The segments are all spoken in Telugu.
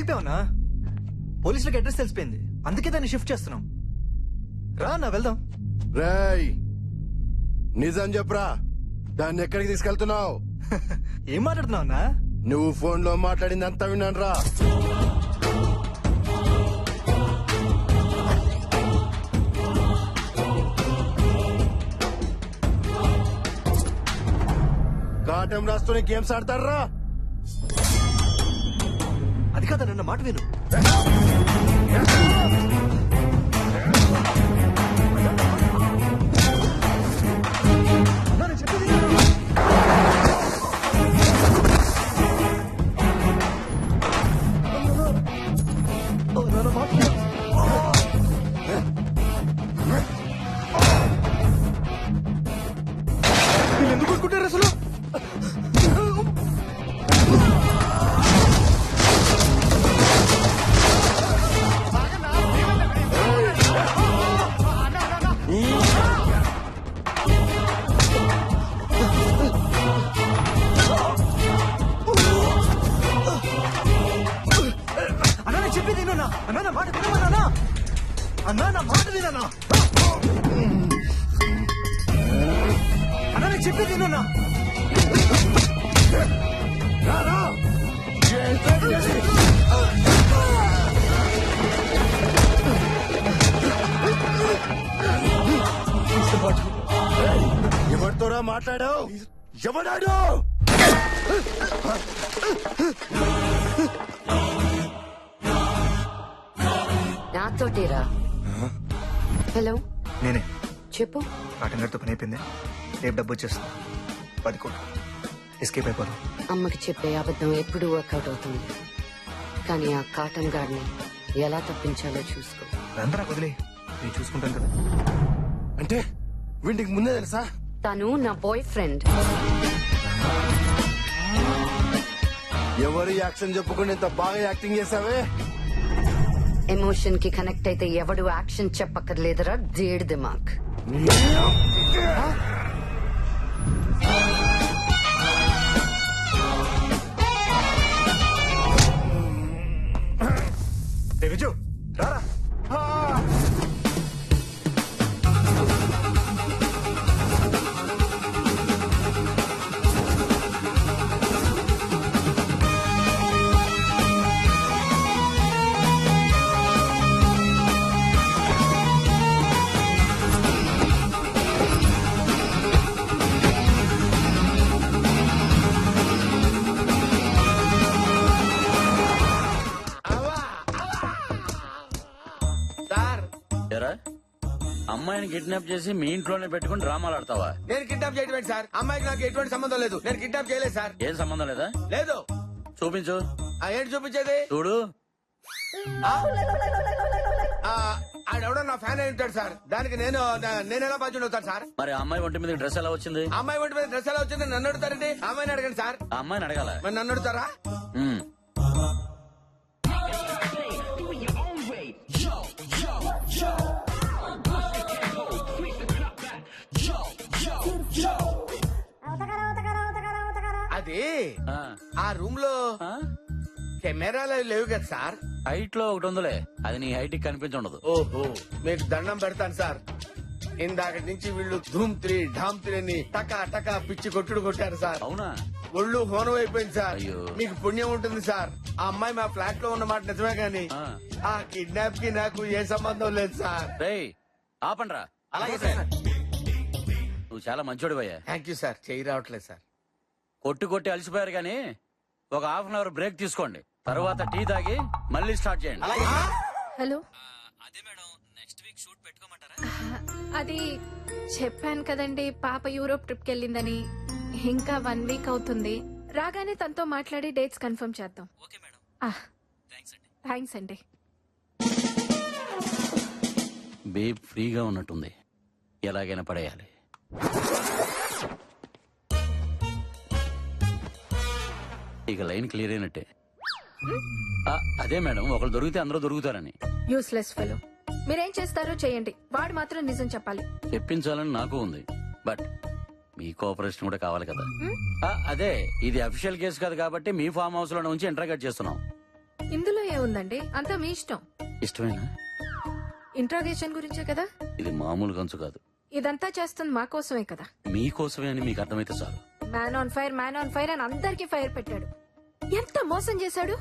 వెళ్ళిపోయావునా? పోలీసులకు అడ్రస్ తెలిసిపోయింది, అందుకే దాన్ని షిఫ్ట్ చేస్తున్నాం. రా అన్నా వెళ్దాం. రేయ్ నిజం చెప్పురా, దాన్ని ఎక్కడికి తీసుకెళ్తున్నావు? ఏం మాట్లాడుతున్నావు అన్నా? నువ్వు ఫోన్ లో మాట్లాడింది అంతా విన్నాను రా. కాటం రాస్తూనే గేమ్స్ ఆడతారా? అది కాదన్న మాట విను. ఎందుకు కొట్టుకుంటారు అసలు? అన్నా నేను చెప్పేది వినున్నా. అన్నా నా మాట వినమన్నా. అన్నా నా మాట వినన్నా. అన్నా నేను చెప్పేది వినున్నా. ఎవరితోరా మాట్లాడావు? ఎవడాడు? నాతోటేరా. హలో, నేనే. చెప్పు. కాటన్ గారితో పని అయిపోయింది, రేపు డబ్బు వచ్చేస్తుంది. 10 కోట్లు. ఎస్కేప్ అయిపోదాం. అమ్మకి చెప్పే అబద్ధం ఎప్పుడు వర్కౌట్ అవుతుంది, కానీ ఆ కాటన్ గార్డ్ని ఎలా తప్పించాలో చూసుకో. అందరూ వదిలే, నేను చూసుకుంటాను కదా. అంటే వీటికి ముందే తెలుసా? తను నా బాయ్ ఫ్రెండ్. ఎవరు యాక్షన్ చెప్పుకుని ఇంత బాగా యాక్టింగ్ చేసావే? ఎమోషన్ కి కనెక్ట్ అయితే ఎవడు యాక్షన్ చెప్పక్కర్లేదురా, దేడ్ దిమాక్. విజు రారా. అమ్మాయిని కిడ్నాప్ చేసి మీ ఇంట్లోనే పెట్టుకుని డ్రామాలు ఆడతావా? నేను కిడ్నాప్ చేయడం సార్. అమ్మాయికి నాకు ఎటువంటి సంబంధం లేదు. నేను కిడ్నాప్ చేయలేదు సార్. ఏం సంబంధం లేదా? లేదు. చూపించు. ఏంటి చూపించేది? చూడు. ఆడెవడో నా ఫ్యాన్ అయి ఉంటాడు సార్. దానికి నేను ఎలా బాధ్యుడు అవుతాను సార్? మరి ఆ అమ్మాయి ఒంటి మీద డ్రెస్ ఎలా వచ్చింది? అమ్మాయి ఒంటి మీద డ్రెస్ ఎలా వచ్చింది నన్ను అడుగుతారండి? అమ్మాయిని అడగండి సార్. ఆ అమ్మాయిని అడగాల. మరి నన్ను అడుగుతారా? ఉమ్. అది ఆ. ఆ రూమ్ లో ఆ? కెమెరాలు లేవు కదా సార్. హైట్ లో ఒకటి ఉందిలే, అది నీ హైట్ కి కనిపించుండదు. ఓహో, మీకు దండం పెడతాను సార్. ఇందాక నుంచి వీళ్ళు ధూమ్ 3 ఢామ్ 3 అని టకా టకా పిచ్చి కొట్టుడు కొట్టారు సార్. అవునా? ఒళ్ళు హోనం అయిపోయింది సార్. అయ్యో. మీకు పుణ్యం ఉంటుంది సార్. ఆ అమ్మాయి మా ఫ్లాట్ లో ఉన్న మాట నిజమే గానీ ఆ. ఆ కిడ్నాప్ కి నాకు ఏ సంబంధం లేదు సార్. రేయ్ ఆపండ్రా. అలాగే సార్. నువ్వు చాలా మంచోడివయ్యా. Thank you sir. చేయి రావట్లేదు సార్. కొట్టి కొట్టి అలసిపోయారు గానీ ఒక హాఫ్ అన్ అవర్ బ్రేక్ తీసుకోండి, తర్వాత టీ తాగి మళ్ళీ స్టార్ట్ చేయండి. హలో, అదే మేడం, నెక్స్ట్ వీక్ షూట్ పెట్టుకోమంటారా? అది చెప్పాను కదండి, పాప యూరోప్ ట్రిప్ కి వెళ్ళిందని. ఇంకా 1 వీక్ అవుతుంది. రాగానే తనతో మాట్లాడి డేట్స్ కన్ఫర్మ్ చేద్దాం. Okay madam. థ్యాంక్స్ అండి. బేబ్ ఫ్రీగా ఉన్నట్టుంది, ఎలాగైనా పడేయాలి. ఇక లైన్ క్లియర్ అయినట్టే. అదే మేడం, ఒకళ్ళు దొరికితే అందరూ దొరుకుతారని. Useless fellow. మీరేం చేస్తారో చేయండి, వాడు మాత్రం నిజం చెప్పాలి. చెప్పించాలని నాకు ఉంది, బట్ మీ కోఆపరేషన్ కూడా కావాలి కదా. అదే ఇది అఫీషియల్ కేసు కాదు కాబట్టి మీ ఫామ్ హౌస్ లో నుంచి ఇంటరాగేట్ చేస్తున్నాం. ఇందులో ఏముందండి అంతా మీ ఇష్టం. ఇష్టమేనా? ఇంట్రాగేషన్ గురించే కదా. ఇది మామూలు గంచు కాదు. ఇదంతా చేస్తుంది మా కోసమే కదా. మీకోసమే అని మీకు అర్థమైతే చాలు. మ్యాన్ ఆన్ ఫైర్ అని అందరికి ఫైర్ పెట్టాడు. ఎంత మోసం చేశాడు.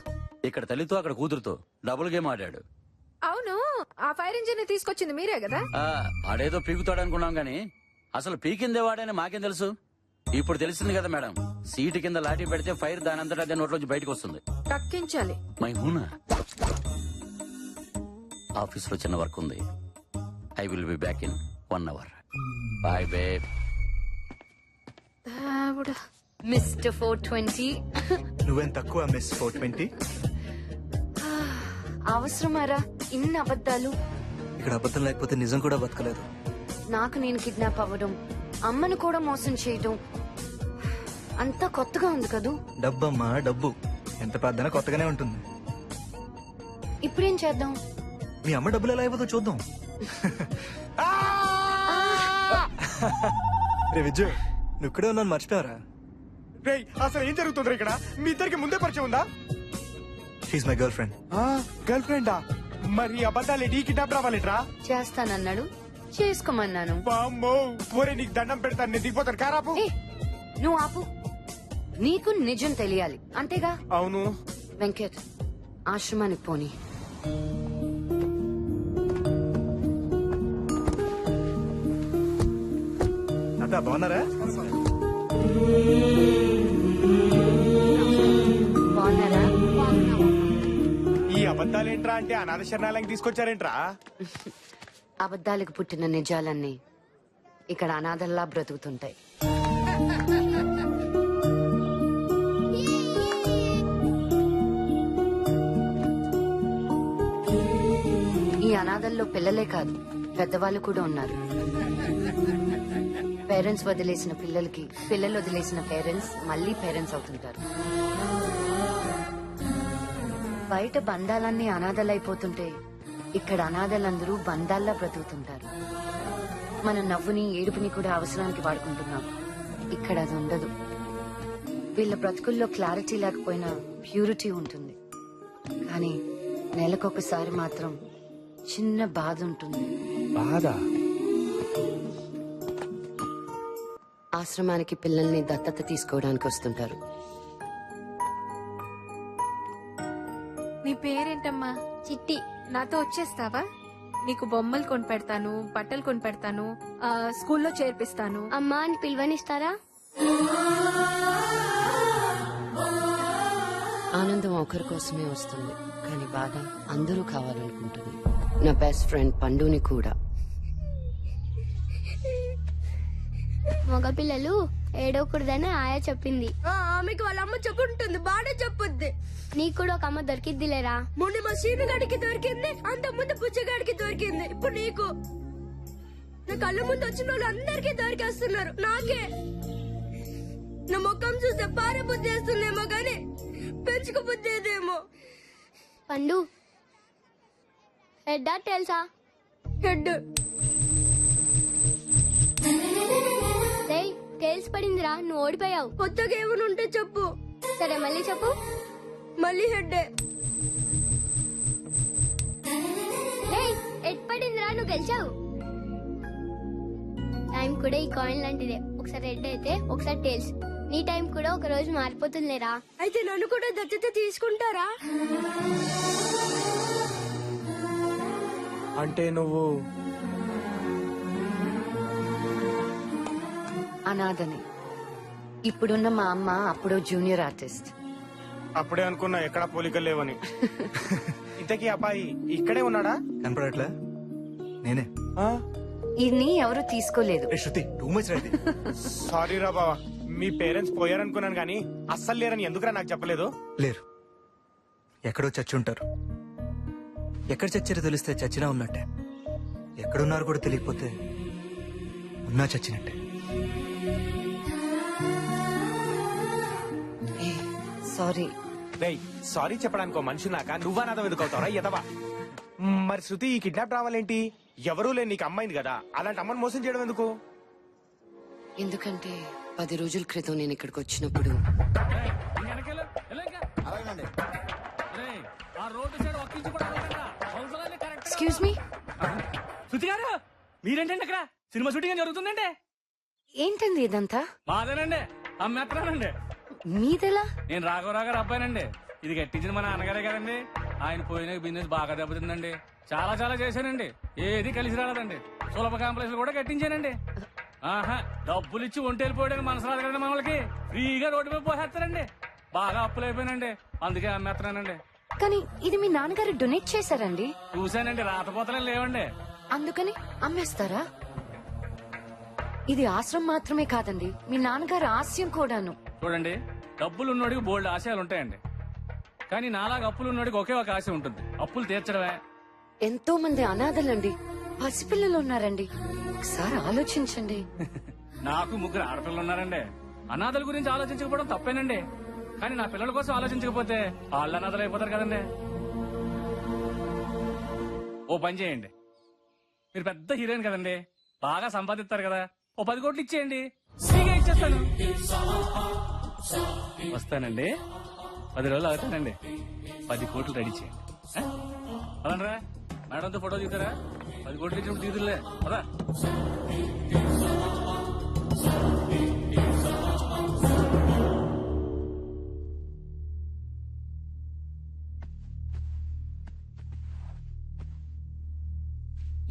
ఇక్కడ తల్లితో అక్కడ కూతురుతో డబుల్ గేమ్ ఆడాడు. అవును, ఆ ఫైర్ ఇంజిన్ ని తీసుకొచ్చింది మీరే కదా. ఆడేదో పీకుతాడు అనుకున్నాం గాని అసలు పీకిందే వాడని మాకేం తెలుసు. ఇప్పుడు తెలిసింది కదా మేడం, సీటు కింద లాఠీ పెడితే ఫైర్ దాని అంతటా అదే నోట్లోంచి బయటకు వస్తుంది. కక్కించాలి. మై హూనా. ఆఫీస్ లో చిన్న వర్క్ ఉంది. I will be back in 1 hour. Bye babe. దేవుడా. మిస్టర్ 420. నువ్వేం తక్కువ మిస్ 420. అవసరమారా ఇన్ని అబద్ధాలు? ఇక్కడ అబద్ధం లేకపోతే నిజం కూడా బతకలేదు. నాకు నేను కిడ్నాప్ అవ్వడం, అమ్మను కూడా మోసం చేయడం అంతా కొత్తగా ఉంది కదూ. డబ్బమ్మా డబ్బు ఎంత పెద్దనా కొత్తగానే ఉంటుంది. ఇప్పుడేం చేద్దాం? మీ అమ్మ డబ్బులు ఎలా అయిపోతుందో చూద్దాం. రే విజయ్, నువ్వు ఇక్కడే ఉన్నాను మర్చిపోయారా? రేయ్, అసలు ఏం జరుగుతుంది ఇక్కడ? మీ ఇద్దరికి ముందే పరిచయం ఉందా? She my girlfriend. గర్ల్ ఫ్రెండా? మరి అబద్ధాలు ఏంటి? కిడ్నాప్ రావాలిట్రా? చేస్తానన్నాడు, చేసుకోమన్నాను. బామ్మో, ఒరే నీకు దండం పెడతాను, నేను దిగిపోతాను. కారాపు. ఏ, నువ్వు ఆపు. నీకు నిజం తెలియాలి అంతేగా. అవును. వెంకట్, ఆశ్రమానికి పోని. అదా బాగున్నారా? బాగున్నారా? ఈ అబద్ధాలేంట్రా అంటే అనాథ శరణాలయం తీసుకొచ్చారేంట్రా? అబద్ధాలకు పుట్టిన నిజాలన్నీ ఇక్కడ అనాథల్లా బ్రతుకుతుంటాయి. ఈ అనాథల్లో పిల్లలే కాదు, పెద్దవాళ్ళు కూడా ఉన్నారు. పేరెంట్స్ వదిలేసిన పిల్లలకి, పిల్లలు వదిలేసిన పేరెంట్స్ మళ్ళీ పేరెంట్స్ అవుతుంటారు. బయట బంధాలన్నీ అనాథలైపోతుంటే ఇక్కడ అనాథలందరూ బంధాల్లా బ్రతుకుతుంటారు. మన నవ్వుని, ఏడుపుని కూడా అవసరానికి వాడుకుంటున్నాం. ఇక్కడ అది ఉండదు. వీళ్ళ బ్రతుకుల్లో క్లారిటీ లేకపోయినా ప్యూరిటీ ఉంటుంది. కానీ నెలకొకసారి మాత్రం చిన్న బాధ ఉంటుంది. బాధ? ఆశ్రమానికి పిల్లల్ని దత్తత తీసుకోవడానికి వస్తుంటారు. నీ పేరేంటమ్మా? చిట్టి. నాతో వచ్చేస్తావా? నీకు బొమ్మలు కొనిపెడతాను, బట్టలు కొనిపెడతాను, స్కూల్లో చేర్పిస్తాను. అమ్మా అని పిలువనిస్తారా? ఆనందం ఒకరి కోసమే వస్తుంది, కానీ బాధ అందరూ కావాలనుకుంటుంది. నా బెస్ట్ ఫ్రెండ్ పండుని కూడా. మగపిల్లలు ఏడవకూడదని ఆయా చెప్పింది. ఆమెకి వాళ్ళ అమ్మ చెప్పుంటుంది, బాగా చెప్పుద్ది. నీకు కూడా ఒక అమ్మ దొరికిద్దిలేరా? మొన్న మా సీనుగాడికి దొరికింది, అంత ముందు పుచ్చగాడికి దొరికింది, ఇప్పుడు నీకు. నా కళ్ళ ముందు వచ్చిన వాళ్ళు అందరికీ దొరికేస్తున్నారు, నాకే. నా ముఖం చూస్తే పారే బుద్ధి వేస్తుందేమో గాని పెంచుకు బుద్ధి ఏదేమో. పండు, హెడ్ తెలుసా? హెడ్. టేల్స్ పడిందిరా, నువ్వు ఓడిపోయావు. కొత్తగా ఏమైనా ఉంటే చెప్పు. సరే, మళ్ళీ చెప్పు. మళ్ళీ హెడ్. హెడ్ పడిందిరా, నువ్వు గెలిచావు. టైం కూడా ఈ కాయిన్ లాంటిదే, ఒకసారి హెడ్ అయితే ఒకసారి టేల్స్. నీ టైం కూడా ఒక రోజు మారిపోతుందిలేరా. అయితే నన్ను కూడా దత్తత తీసుకుంటారా? అంటే నువ్వు అనాథని. ఇప్పుడున్న మా అమ్మ అప్పుడు జూనియర్ ఆర్టిస్ట్. అప్పుడే అనుకున్నా ఎక్కడా పోలికలు లేవని. ఇంతకీ అబ్బాయి ఇక్కడే ఉన్నాడా? కనపడట్లే? నేనే. ఇన్ని ఎవరు తీసుకోలేదు. ఏ శృతి, టూ మచ్ రైట్. సారీ రా బావా, మీ పేరెంట్స్ పోయారనుకున్నాను కానీ అస్సలు లేరని ఎందుకురా నాకు చెప్పలేదు? లేరు, ఎక్కడో చచ్చి ఉంటారు. ఎక్కడ చచ్చారో తెలిస్తే చచ్చినా ఉన్నట్టే, ఎక్కడున్నారు కూడా తెలియకపోతే ఉన్నా చచ్చినట్టే. సారీ. రేయ్, సారీ చెప్పడానికి మనిషి నాక నువ్వా నాదో ఎదుకవుతావరా ఎదవా? మరి శృతి ఈ కిడ్నాప్ రావాలేంటి? ఎవరూ లేని నీకు అమ్మాయింది కదా, అలాంటి అమ్మని మోసం చేయడం ఎందుకు? ఎందుకంటే 10 రోజుల క్రితం నేను ఇక్కడికి వచ్చినప్పుడు ఆ రోడ్డు సైడ్ ఒక్కించి కూడా వెళ్ళకండ్రా. హౌస్లన్నీ కరెక్ట్గా ఎక్స్క్యూజ్ మీ, శృతి గారు మీరేంటండి ఇక్కడ సినిమా షూటింగ్ జరుగుతుందండి. ఏంటండి ఇదంతా? మాదేనండి, అమ్మేస్తున్నానండి. మీదెలా? నేను రాఘవరావు గారు అబ్బాయినండి. ఇది కట్టించిన మా నాన్నగారే కదండి. ఆయన పోయిన బిజినెస్ బాగా దెబ్బతిందండి. చాలా చాలా చేశానండి, ఏది కలిసి రాలేదండి. సులభ కాంప్లెక్స్ కూడా కట్టించానండి. ఆహా, డబ్బులు ఇచ్చి ఒంటి వెళ్ళిపోయాడని మనసు రాదు కదండి మనకి. ఫ్రీగా రోడ్డు మీద పోసేస్తారండి. బాగా అప్పులు అయిపోయినండి, అందుకే అమ్మేస్తున్నానండి. కానీ ఇది మీ నాన్నగారు డొనేట్ చేశారండి. చూశానండి, రాతపోతలే లేవండి. అందుకని అమ్మేస్తారా? ఇది ఆశ్రమం మాత్రమే కాదండి, మీ నాన్నగారు ఆశయం కూడాను. చూడండి, డబ్బులు ఉన్నోడికి బోల్డ్ ఆశయాలు ఉంటాయండి. కానీ నాలాగా అప్పులు ఉన్నోడికి ఒకే ఒక ఆశ ఉంటుంది, అప్పులు తీర్చడమే. ఎంతో మంది అనాథలండి, పసిపిల్లలు ఉన్నారండి. ఒకసారి ఆలోచించండి. నాకు 3 ఆడపిల్లలు ఉన్నారండి. అనాథల గురించి ఆలోచించకపోవడం తప్పేనండి. కానీ నా పిల్లల కోసం ఆలోచించకపోతే వాళ్ళు అనాథలు అయిపోతారు కదండి. ఓ పని చేయండి, మీరు పెద్ద హీరోయిన్ కదండి, బాగా సంపాదిస్తారు కదా, ఓ 10 కోట్లు ఇచ్చేయండి, ఫ్రీగా ఇచ్చేస్తాను. వస్తానండి, 10 రోజులు అవుతానండి. 10 కోట్లు రెడీ చేయండి. అలానరా మేడంతో ఫోటో దిగుతారా? 10 కోట్లు ఇచ్చినప్పుడు దిగుతులే అదా.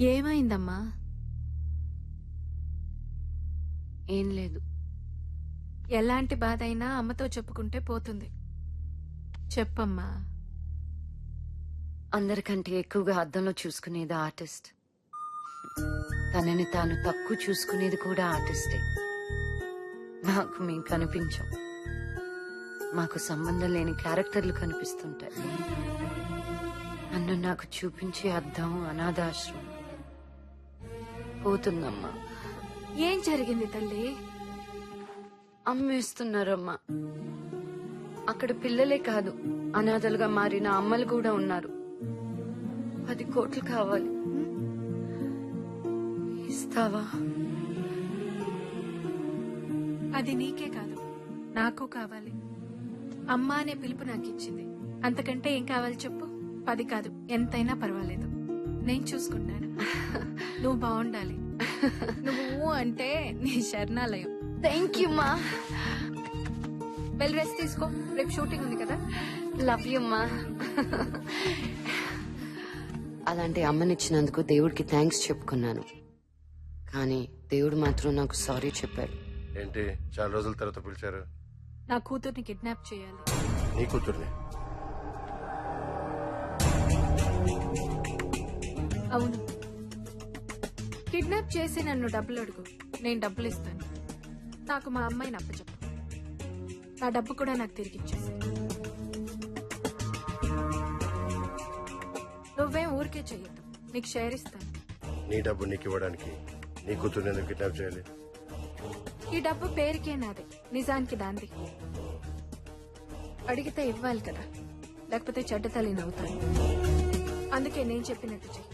ఏమైందమ్మా? ఏం లేదు. ఎలాంటి బాధ అయినా అమ్మతో చెప్పుకుంటే పోతుంది. చెప్పమ్మా. అందరికంటే ఎక్కువగా అద్దంలో చూసుకునేది ఆర్టిస్ట్. తనని తాను తక్కువ చూసుకునేది కూడా ఆర్టిస్టే. మాకు మేము కనిపించం, మాకు సంబంధం లేని క్యారెక్టర్లు కనిపిస్తుంటాయి. నన్ను నాకు చూపించే అద్దం అనాథాశ్రమం. పోతుందమ్మా. ఏం జరిగింది తల్లి? అమ్మేస్తున్నారమ్మా. అక్కడ పిల్లలే కాదు, అనాథలుగా మారిన అమ్మలు కూడా ఉన్నారు. 10 కోట్లు కావాలి, ఇస్తావా? అది నీకే కాదు, నాకు కావాలి. అమ్మ అనే పిలుపు నాకు ఇచ్చింది, అంతకంటే ఏం కావాలి చెప్పు? 10 కాదు, ఎంతైనా పర్వాలేదు, నేను చూసుకుంటాను. నువ్వు బాగుండాలి. నువ్వు అంటే నీ శరణాలయం. థ్యాంక్ యూ మా. వెళ్ళి రెస్ట్ తీసుకో, రేపు షూటింగ్ ఉంది కదా. లవ్ యూ మా. అలాంటి అమ్మనిచ్చినందుకు దేవుడికి థ్యాంక్స్ చెప్పుకున్నాను, కానీ దేవుడు మాత్రం నాకు సారీ చెప్పాడు. ఏంటి చాలా రోజుల తర్వాత పిలిచారు? నా కూతుర్ని కిడ్నాప్ చేయాలి. నీ కూతుర్ని? అవును, కిడ్నాప్ చేసి నన్ను డబ్బులు అడుగు, నేను డబ్బులు ఇస్తాను. నాకు మా అమ్మాయిని అప్పచెప్పు, నా డబ్బు కూడా నాకు తిరిగి ఇచ్చేసి. నువ్వేం ఊరికే చెయ్యొద్దు, నీకు షేర్ ఇస్తాను. నీ డబ్బు నీకు ఇవ్వడానికి నీ కూతుర్ని ఎందుకు కిడ్నాప్ చేయాలి? ఈ డబ్బు పేరుకే నాదే, నిజానికి దాంది. అడిగితే ఇవ్వాలి కదా, లేకపోతే చెడ్డ తల్లి నవ్వుతాను. అందుకే నేను చెప్పినట్టు చెయ్యి.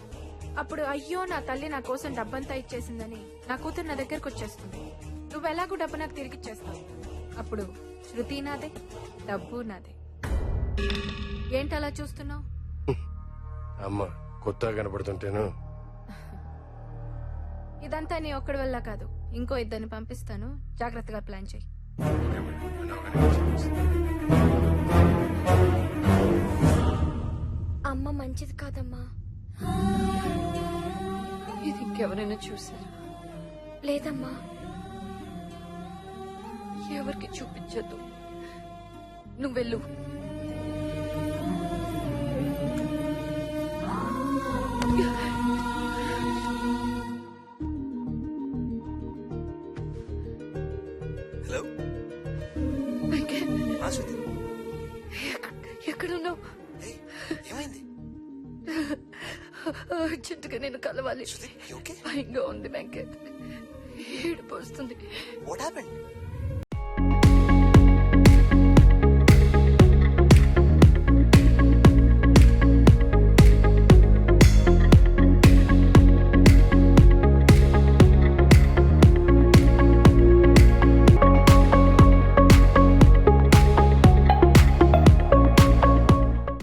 అప్పుడు అయ్యో నా తల్లి నా కోసం డబ్బంతా ఇచ్చేసిందని నా కూతురు నా దగ్గరకు వచ్చేస్తుంది. నువ్వు ఎలాగూ డబ్బు నాకు తిరిగిచ్చేస్తావు. అప్పుడు శృతి నాదే, డబ్బు నాదే. ఏంటి అలా చూస్తున్నావు? అమ్మ కొత్తగా కనపడుతుంటేను. ఇదంతా నీ ఒక్కడి వల్ల కాదు, ఇంకో 2 పంపిస్తాను, జాగ్రత్తగా ప్లాన్ చెయ్యి. అమ్మ మంచిది కాదమ్మా. ఇది ఇంకెవరైనా చూసారా? లేదమ్మా. ఎవరికి చూపించద్దు, నువ్వు వెళ్ళు. హలో, శృతి, ఎక్కడున్నావు? ఏమైంది? అర్జెంటుగా నేను కలవాలి. భయంగా ఉంది వెంకట్, ఏడుపు వస్తుంది. What happened?